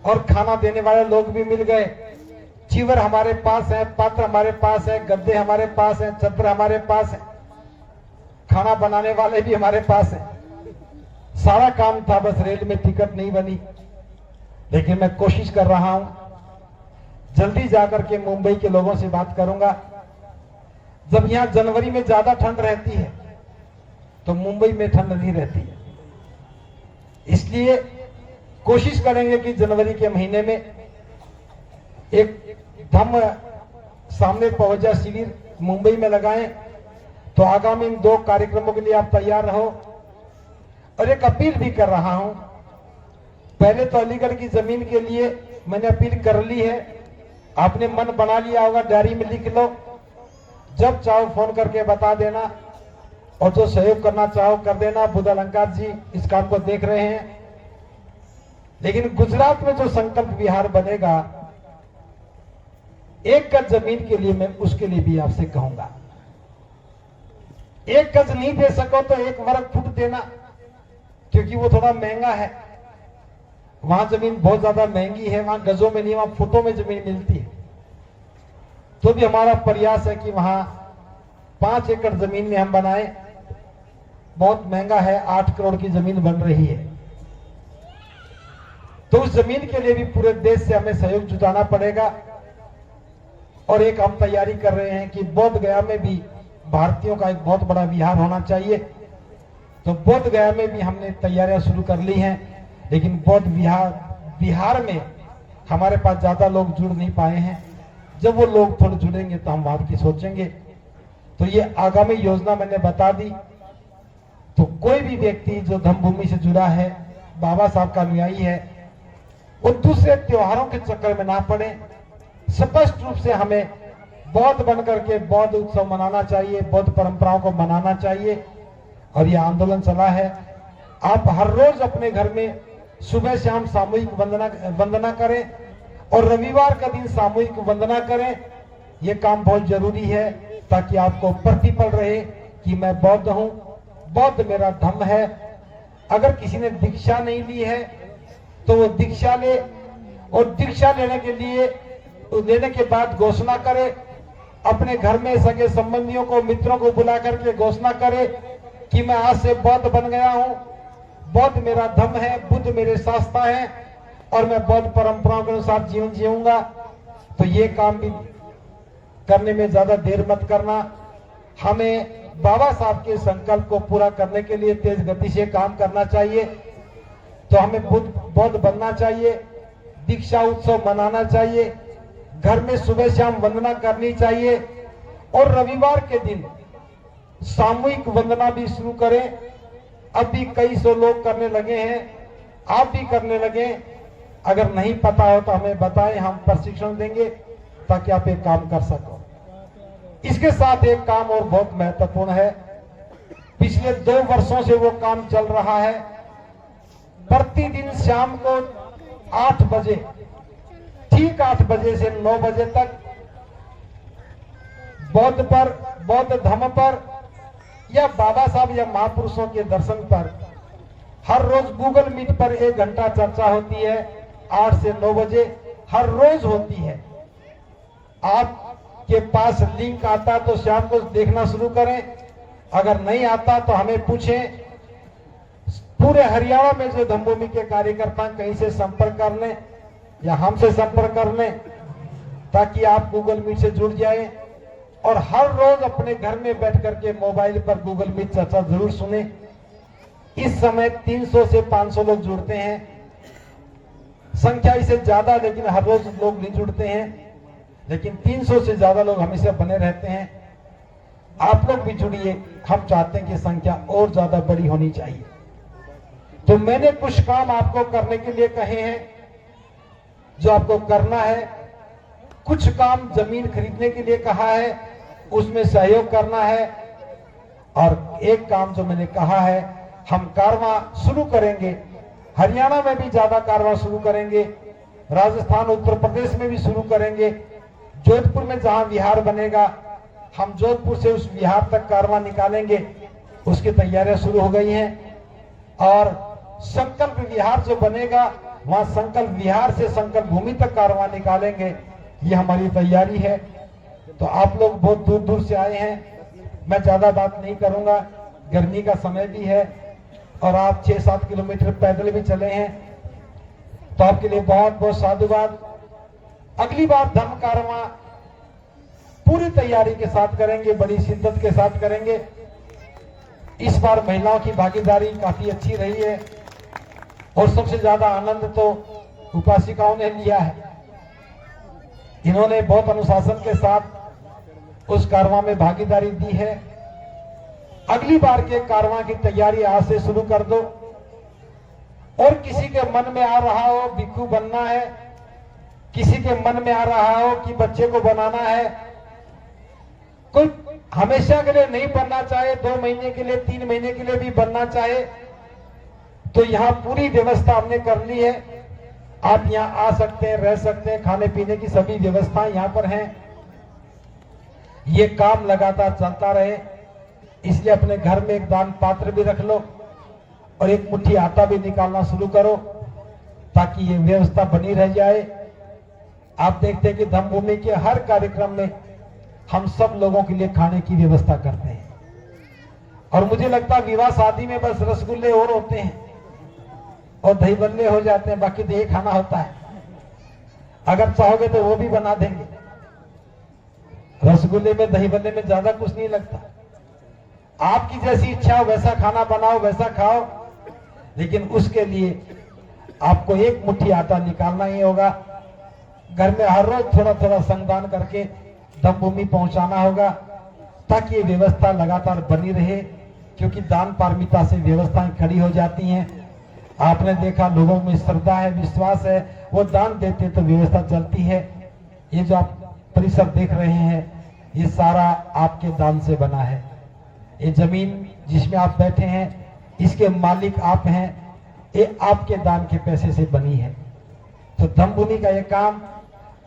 Speaker 2: और खाना देने वाले लोग भी मिल गए। चीवर हमारे पास है, पात्र हमारे पास है, गद्दे हमारे पास है, चद्दर हमारे पास है, खाना बनाने वाले भी हमारे पास है। सारा काम था, बस रेल में टिकट नहीं बनी। लेकिन मैं कोशिश कर रहा हूं, जल्दी जाकर के मुंबई के लोगों से बात करूंगा। जब यहां जनवरी में ज्यादा ठंड रहती है तो मुंबई में ठंड नहीं रहती है, इसलिए कोशिश करेंगे कि जनवरी के महीने में एक धम्म सामने पहुंचा शिविर मुंबई में लगाएं। तो आगामी इन 2 कार्यक्रमों के लिए आप तैयार रहो। और एक अपील भी कर रहा हूं, पहले तो अलीगढ़ की जमीन के लिए मैंने अपील कर ली है, आपने मन बना लिया होगा, डायरी में लिख लो, जब चाहो फोन करके बता देना, और जो सहयोग करना चाहो कर देना। बुद्ध अलंकार जी इस काम को देख रहे हैं। लेकिन गुजरात में जो संकल्प विहार बनेगा, 1 गज जमीन के लिए मैं उसके लिए भी आपसे कहूंगा, 1 गज नहीं दे सको तो 1 वर्ग फुट देना, क्योंकि वो थोड़ा महंगा है। वहां जमीन बहुत ज्यादा महंगी है, वहां गजों में नहीं, वहां फुटों में जमीन मिलती है। तो भी हमारा प्रयास है कि वहां 5 एकड़ जमीन में हम बनाए। बहुत महंगा है, 8 करोड़ की जमीन बन रही है। तो उस जमीन के लिए भी पूरे देश से हमें सहयोग जुटाना पड़ेगा। और एक हम तैयारी कर रहे हैं कि बोध गया में भी भारतीयों का एक बहुत बड़ा विहार होना चाहिए। तो बोध गया में भी हमने तैयारियां शुरू कर ली हैं, लेकिन बोध बिहार में हमारे पास ज्यादा लोग जुड़ नहीं पाए हैं। जब वो लोग थोड़े जुड़ेंगे तो हम वहां की सोचेंगे। तो ये आगामी योजना मैंने बता दी। तो कोई भी व्यक्ति जो धम्मभूमि से जुड़ा है, बाबा साहब का अनुयायी है, वो दूसरे त्योहारों के चक्कर में ना पड़े। स्पष्ट रूप से हमें बौद्ध बनकर के बौद्ध उत्सव मनाना चाहिए, बौद्ध परंपराओं को मनाना चाहिए। और ये आंदोलन चला है। आप हर रोज अपने घर में सुबह शाम सामूहिक वंदना करें और रविवार का दिन सामूहिक वंदना करें। ये काम बहुत जरूरी है ताकि आपको प्रतिपल रहे कि मैं बौद्ध हूं, बौद्ध मेरा धर्म है। अगर किसी ने दीक्षा नहीं ली है तो वो दीक्षा ले, और दीक्षा लेने के बाद घोषणा करे, अपने घर में सगे संबंधियों को, मित्रों को बुला करके घोषणा करे कि मैं आज से बौद्ध बन गया हूं, बौद्ध मेरा धर्म है, बुद्ध मेरे शास्त्र हैं और मैं बौद्ध परंपराओं के अनुसार जीवन जीऊंगा। तो ये काम भी करने में ज्यादा देर मत करना। हमें बाबा साहब के संकल्प को पूरा करने के लिए तेज गति से काम करना चाहिए। तो हमें बौद्ध बनना चाहिए, दीक्षा उत्सव मनाना चाहिए, घर में सुबह शाम वंदना करनी चाहिए और रविवार के दिन सामूहिक वंदना भी शुरू करें। अब भी कई सौ लोग करने लगे हैं, आप भी करने लगे। अगर नहीं पता हो तो हमें बताएं, हम प्रशिक्षण देंगे ताकि आप एक काम कर सको। इसके साथ एक काम और बहुत महत्वपूर्ण है, पिछले 2 वर्षों से वो काम चल रहा है। प्रतिदिन शाम को 8 बजे, ठीक 8 बजे से 9 बजे तक बौद्ध धर्म पर या बाबा साहब या महापुरुषों के दर्शन पर हर रोज गूगल मीट पर 1 घंटा चर्चा होती है। 8 से 9 बजे हर रोज होती है। आपके पास लिंक आता तो शाम को देखना शुरू करें, अगर नहीं आता तो हमें पूछें। पूरे हरियाणा में जो धम्मभूमि के कार्यकर्ता कहीं से संपर्क कर लें या हमसे संपर्क कर लें ताकि आप गूगल मीट से जुड़ जाएं और हर रोज अपने घर में बैठ करके मोबाइल पर गूगल मीट चर्चा जरूर सुने। इस समय 300 से 500 लोग जुड़ते हैं, संख्या इससे ज्यादा, लेकिन हर रोज लोग नहीं जुड़ते हैं, लेकिन 300 से ज्यादा लोग हमेशा बने रहते हैं। आप लोग भी जुड़िए, हम चाहते हैं कि संख्या और ज्यादा बड़ी होनी चाहिए। तो मैंने कुछ काम आपको करने के लिए कहे हैं जो आपको करना है। कुछ काम जमीन खरीदने के लिए कहा है, उसमें सहयोग करना है। और एक काम जो मैंने कहा है, हम कारवां शुरू करेंगे, हरियाणा में भी ज्यादा कारवां शुरू करेंगे, राजस्थान उत्तर प्रदेश में भी शुरू करेंगे। जोधपुर में जहां विहार बनेगा, हम जोधपुर से उस विहार तक कारवां निकालेंगे, उसकी तैयारियां शुरू हो गई हैं। और संकल्प विहार जो बनेगा, वहां संकल्प विहार से संकल्प भूमि तक कारवां निकालेंगे, ये हमारी तैयारी है। तो आप लोग बहुत दूर दूर से आए हैं, मैं ज्यादा बात नहीं करूंगा, गर्मी का समय भी है और आप 6-7 किलोमीटर पैदल भी चले हैं, तो आपके लिए बहुत बहुत साधुवाद। अगली बार धर्म कारवां पूरी तैयारी के साथ करेंगे, बड़ी शिद्दत के साथ करेंगे। इस बार महिलाओं की भागीदारी काफी अच्छी रही है और सबसे ज्यादा आनंद तो उपासिकाओं ने लिया है। इन्होंने बहुत अनुशासन के साथ उस कारवां में भागीदारी दी है। अगली बार के कारवां की तैयारी आज से शुरू कर दो। और किसी के मन में आ रहा हो भिक्षु बनना है, किसी के मन में आ रहा हो कि बच्चे को बनाना है, कोई हमेशा के लिए नहीं बनना चाहे, 2 महीने के लिए, 3 महीने के लिए भी बनना चाहे, तो यहाँ पूरी व्यवस्था हमने कर ली है। आप यहाँ आ सकते हैं, रह सकते हैं, खाने पीने की सभी व्यवस्थाएं यहाँ पर हैं। ये काम लगातार चलता रहे, इसलिए अपने घर में एक दान पात्र भी रख लो और एक मुट्ठी आटा भी निकालना शुरू करो। ताकि ये व्यवस्था बनी रह जाए। आप देखते हैं कि धम्मभूमि के हर कार्यक्रम में हम सब लोगों के लिए खाने की व्यवस्था करते हैं। और मुझे लगता है विवाह शादी में बस रसगुल्ले और होते हैं और दही बल्ले हो जाते हैं, बाकी तो ये खाना होता है। अगर चाहोगे तो वो भी बना देंगे। रसगुल्ले में दही बल्ले में ज्यादा कुछ नहीं लगता। आपकी जैसी इच्छा हो वैसा खाना बनाओ, वैसा खाओ, लेकिन उसके लिए आपको एक मुट्ठी आटा निकालना ही होगा। घर में हर रोज थोड़ा थोड़ा श्रमदान करके धम्मभूमि पहुंचाना होगा, ताकि ये व्यवस्था लगातार बनी रहे, क्योंकि दान पारमिता से व्यवस्थाएं खड़ी हो जाती हैं। आपने देखा लोगों में श्रद्धा है, विश्वास है, वो दान देते तो व्यवस्था चलती है। ये जो आप परिसर देख रहे हैं, ये सारा आपके दान से बना है। ये जमीन जिसमें आप बैठे हैं, इसके मालिक आप हैं, ये आपके दान के पैसे से बनी है। तो धम्मभूमि का ये काम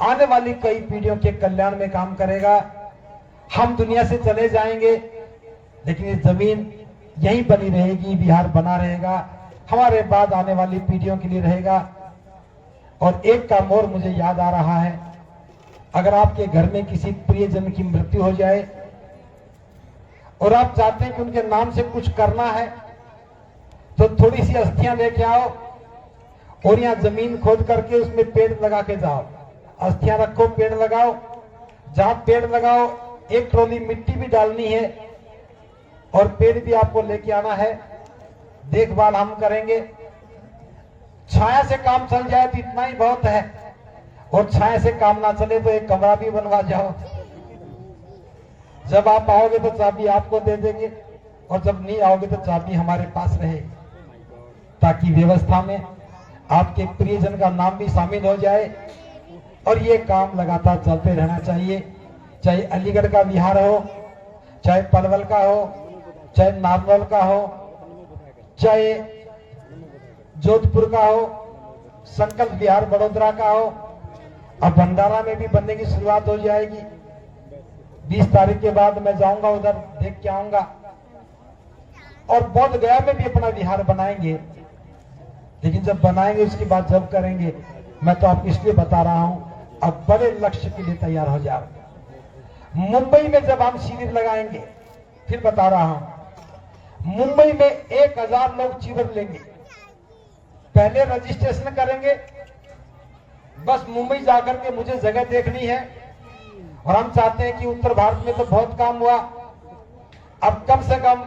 Speaker 2: आने वाली कई पीढ़ियों के कल्याण में काम करेगा। हम दुनिया से चले जाएंगे, लेकिन ये जमीन यहीं बनी रहेगी, बिहार बना रहेगा, हमारे बाद आने वाली पीढ़ियों के लिए रहेगा। और एक काम और मुझे याद आ रहा है, अगर आपके घर में किसी प्रियजन की मृत्यु हो जाए और आप चाहते हैं कि उनके नाम से कुछ करना है, तो थोड़ी सी अस्थियां लेके आओ और यहाँ जमीन खोद करके उसमें पेड़ लगा के जाओ। अस्थियां रखो, पेड़ लगाओ। जहां पेड़ लगाओ, एक ट्रॉली मिट्टी भी डालनी है और पेड़ भी आपको लेके आना है। देखभाल हम करेंगे। छाया से काम चल जाए तो इतना ही बहुत है, और छाया से काम ना चले तो एक कमरा भी बनवा जाओ। जब आप आओगे तो चाबी आपको दे देंगे, और जब नहीं आओगे तो चाबी हमारे पास रहे, ताकि व्यवस्था में आपके प्रियजन का नाम भी शामिल हो जाए। और ये काम लगातार चलते रहना चाहिए, चाहे अलीगढ़ का विहार हो, चाहे पलवल का हो, चाहे नारनौल का हो, चाहे जोधपुर का हो, संकल्प विहार बड़ोदरा का हो। अब भंडारा में भी बनने की शुरुआत हो जाएगी। 20 तारीख के बाद मैं जाऊंगा, उधर देख के आऊंगा। और बोध गया में भी अपना विहार बनाएंगे, लेकिन जब बनाएंगे उसकी बात जब करेंगे। मैं तो आपको इसलिए बता रहा हूं, अब बड़े लक्ष्य के लिए तैयार हो जाओ। मुंबई में जब हम शिविर लगाएंगे, फिर बता रहा हूं, मुंबई में 1000 लोग शिविर लेंगे। पहले रजिस्ट्रेशन करेंगे, बस मुंबई जाकर के मुझे जगह देखनी है। और हम चाहते हैं कि उत्तर भारत में तो बहुत काम हुआ, अब कम से कम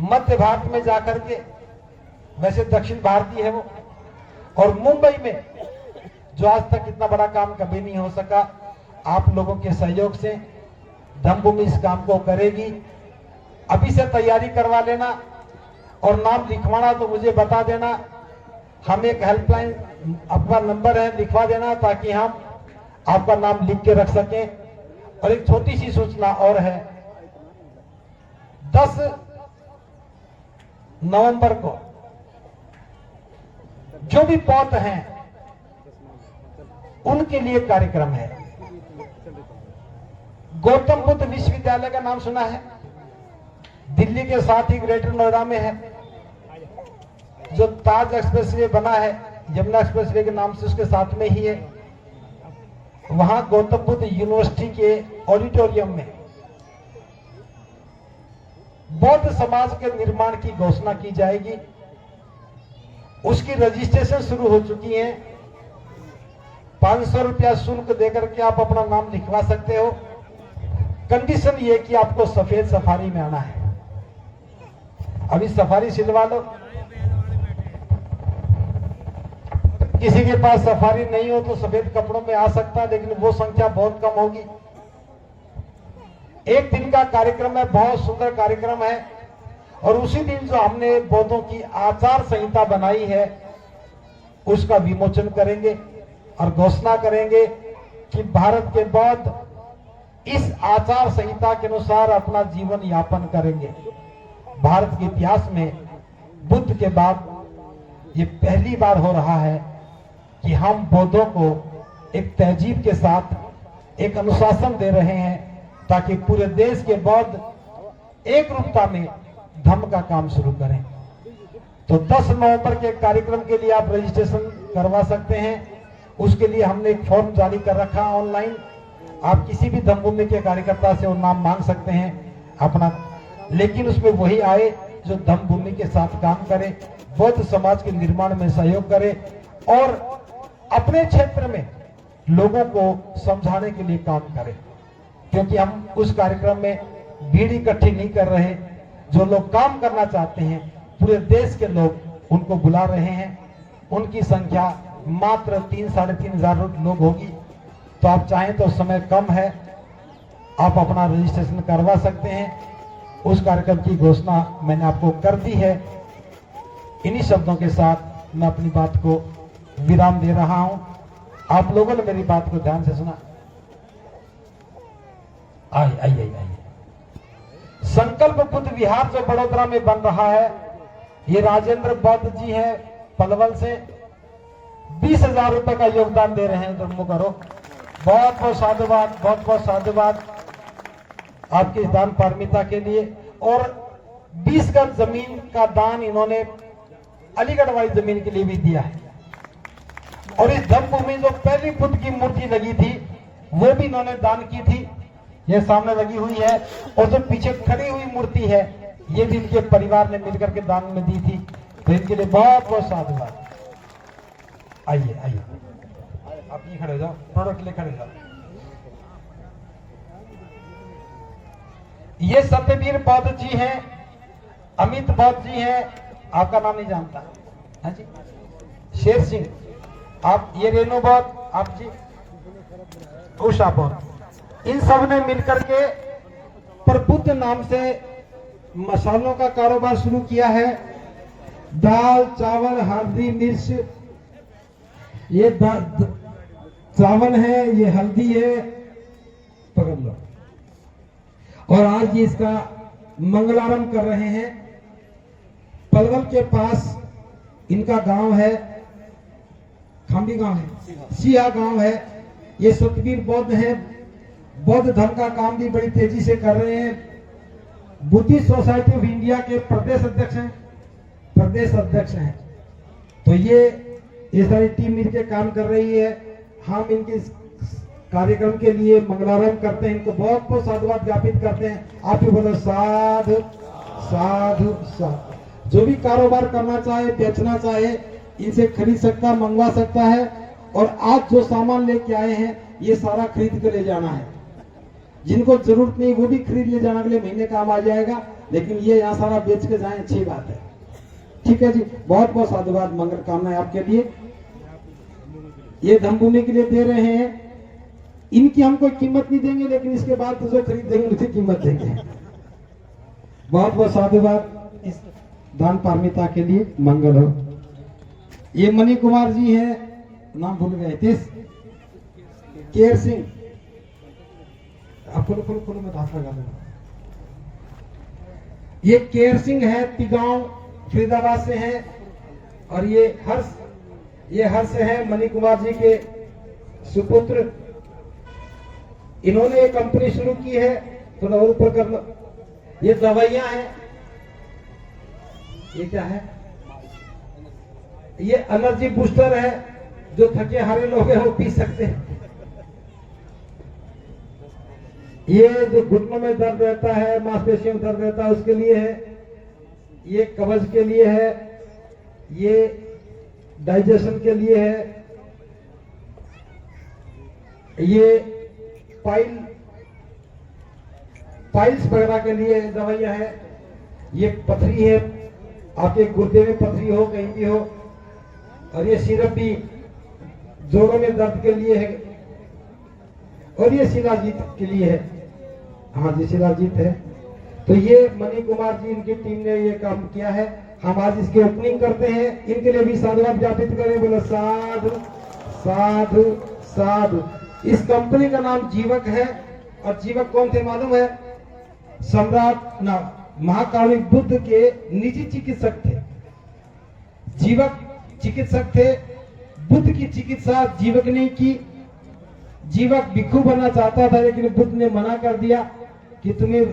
Speaker 2: मध्य भारत में जाकर के, वैसे दक्षिण भारतीय है वो, और मुंबई में जो आज तक इतना बड़ा काम कभी नहीं हो सका, आप लोगों के सहयोग से धम्मभूमि इस काम को करेगी। अभी से तैयारी करवा लेना, और नाम लिखवाना तो मुझे बता देना। हम एक हेल्पलाइन, अपना नंबर है, लिखवा देना, ताकि हम आपका नाम लिख के रख सकें। और एक छोटी सी सूचना और है, 10 नवंबर को जो भी पौध हैं उनके लिए कार्यक्रम है। गौतम बुद्ध विश्वविद्यालय का नाम सुना है? दिल्ली के साथ ही ग्रेटर नोएडा में है। जो ताज एक्सप्रेसवे बना है, यमुना एक्सप्रेसवे के नाम से, उसके साथ में ही है। वहां गौतम बुद्ध यूनिवर्सिटी के ऑडिटोरियम में बौद्ध समाज के निर्माण की घोषणा की जाएगी। उसकी रजिस्ट्रेशन शुरू हो चुकी है। 500 रुपया शुल्क देकर के आप अपना नाम लिखवा सकते हो। कंडीशन ये कि आपको सफेद सफारी में आना है। अभी सफारी सिलवा लो। किसी के पास सफारी नहीं हो तो सफेद कपड़ों में आ सकता है, लेकिन वो संख्या बहुत कम होगी। एक दिन का कार्यक्रम है, बहुत सुंदर कार्यक्रम है। और उसी दिन जो हमने बौद्धों की आचार संहिता बनाई है, उसका विमोचन करेंगे और घोषणा करेंगे कि भारत के बौद्ध इस आचार संहिता के अनुसार अपना जीवन यापन करेंगे। भारत के इतिहास में बुद्ध के बाद ये पहली बार हो रहा है कि हम बौद्धों को एक तहजीब के साथ एक अनुशासन दे रहे हैं, ताकि पूरे देश के बौद्ध एक रूपता में धम्म का काम शुरू करें। तो 10 नवंबर के कार्यक्रम के लिए आप रजिस्ट्रेशन करवा सकते हैं। उसके लिए हमने एक फॉर्म जारी कर रखा ऑनलाइन। आप किसी भी धम्मभूमि के कार्यकर्ता से वो नाम मांग सकते हैं अपना, लेकिन उसमें वही आए जो धम्मभूमि के साथ काम करे, बौद्ध समाज के निर्माण में सहयोग करे और अपने क्षेत्र में लोगों को समझाने के लिए काम करे। क्योंकि हम उस कार्यक्रम में भीड़ इकट्ठी नहीं कर रहे, जो लोग काम करना चाहते हैं पूरे देश के लोग उनको बुला रहे हैं। उनकी संख्या मात्र 3-3.5 हजार लोग होगी। तो आप चाहें तो समय कम है, आप अपना रजिस्ट्रेशन करवा सकते हैं। उस कार्यक्रम की घोषणा मैंने आपको कर दी है। इन्हीं शब्दों के साथ मैं अपनी बात को विराम दे रहा हूं। आप लोगों ने मेरी बात को ध्यान से सुना। आइए आइए आइए। संकल्प बुद्ध विहार जो बड़ोदरा में बन रहा है, ये राजेंद्र बौद्ध जी हैं पलवल से, 20,000 रुपए का योगदान दे रहे हैं। जम्मू करो, बहुत बहुत साधुवाद, बहुत बहुत साधुवाद आपकी इस दान पारमिता के लिए। और 20 गज जमीन का दान इन्होंने अलीगढ़ वाली जमीन के लिए भी दिया है। और इस धम्मभूमि जो पहली बुद्ध की मूर्ति लगी थी वो भी इन्होंने दान की थी, ये सामने लगी हुई है। और जो पीछे खड़ी हुई मूर्ति है ये भी इनके परिवार ने मिलकर के दान में दी थी। तो इनके लिए बहुत बहुत साधुवाद। आइए आइए, आप ये खड़े हो जाओ, प्रोडक्ट ले खड़े हो जाओ। ये सत्यवीर बौद्ध जी हैं, अमित बौद्ध जी हैं, आपका नाम नहीं जानता है जी, शेर सिंह आप, ये रेणु बौद्ध आप जी, उषा बौद्ध, इन सब ने मिलकर के प्रबुद्ध नाम से मसालों का कारोबार शुरू किया है। दाल, चावल, हल्दी, मिर्च, ये चावल है, ये हल्दी है, पकड़ लो। और आज ये इसका मंगलारंभ कर रहे हैं। पलवल के पास इनका गांव है, खांबी गांव है, सिया गांव है। ये सतवीर बौद्ध है, बौद्ध धर्म का काम भी बड़ी तेजी से कर रहे हैं। बुद्धिस्ट सोसाइटी ऑफ इंडिया के प्रदेश अध्यक्ष हैं। तो ये सारी टीम मिलकर काम कर रही है। हम इनके कार्यक्रम के लिए मंगलारंभ करते हैं, इनको बहुत बहुत साधुवाद ज्ञापित करते हैं। आप भी बोलो साधु साधु साधु। जो भी कारोबार करना चाहे, बेचना चाहे, इनसे खरीद सकता, मंगवा सकता है। और आज जो सामान लेके आए हैं ये सारा खरीद कर ले जाना है। जिनको जरूरत नहीं वो भी खरीद ले जाना, अगले महीने काम आ जाएगा। लेकिन ये यहाँ सारा बेच के जाए, अच्छी बात है। ठीक है जी, बहुत बहुत साधुवाद, मंगल कामनाएं आपके लिए। ये धम्मभूमि के लिए दे रहे हैं। इनकी हम कोई कीमत नहीं देंगे, लेकिन इसके बाद तो जो खरीद देंगे उनकी कीमत देंगे। बहुत बहुत साधुवाद इस दान पारमिता के लिए, मंगल हो। ये मणि कुमार जी हैं, नाम भूल गए थे, केर सिंह, खोलो मैं हाथ लगा दूंगा। ये केर सिंह है, तिगांव फरीदाबाद से हैं। और ये हर्ष है, मणि कुमार जी के सुपुत्र। इन्होंने एक कंपनी शुरू की है, थोड़ा और ऊपर कर लो। ये दवाइयां हैं, ये क्या है, ये एनर्जी बूस्टर है, जो थके हारे लोग हैं वो पी सकते हैं। ये जो घुटनों में दर्द रहता है, मांसपेशियों में दर्द रहता है, उसके लिए है। ये कब्ज के लिए है, ये डाइजेशन के लिए है, ये पाइल्स वगैरह के लिए दवाइयां है। ये पथरी है, आपके गुर्दे में पथरी हो, कहीं भी हो। और ये सिरप भी जोड़ों में दर्द के लिए है। और ये शिलाजीत के लिए है, हाँ जी शिलाजीत है। तो ये मणि कुमार जी, इनकी टीम ने ये काम किया है। हम आज इसकी ओपनिंग करते हैं, इनके लिए भी साधुवाद ज्ञापित करें। बोलो साधु साधु साधु। इस कंपनी का नाम जीवक है। और जीवक कौन थे मालूम है? सम्राट महाकारुणिक बुद्ध के निजी चिकित्सक थे। जीवक चिकित्सक थे। बुद्ध की चिकित्सा जीवक ने की। जीवक भिक्षु बनना चाहता था, लेकिन बुद्ध ने मना कर दिया कि तुम्हें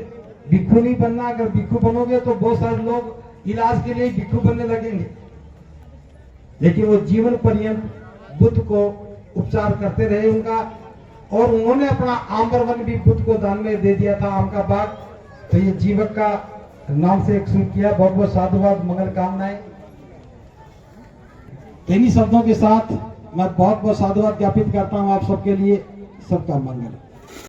Speaker 2: भिक्षु नहीं बनना। अगर भिक्षु बनोगे तो बहुत सारे लोग
Speaker 1: इलाज के लिए भिक्षु बनने लगेंगे, लेकिन वो जीवन पर्यंत बुद्ध को उपचार करते रहे उनका। और उन्होंने अपना आम्र वन भी बुद्ध को दान में दे दिया था, आम का बाग। तो ये जीवक का नाम से एक शुरू किया। बहुत बहुत साधुवाद, मंगल कामनाएं। इन्हीं शब्दों के साथ मैं बहुत बहुत साधुवाद ज्ञापित करता हूं आप सबके लिए। सबका मंगल।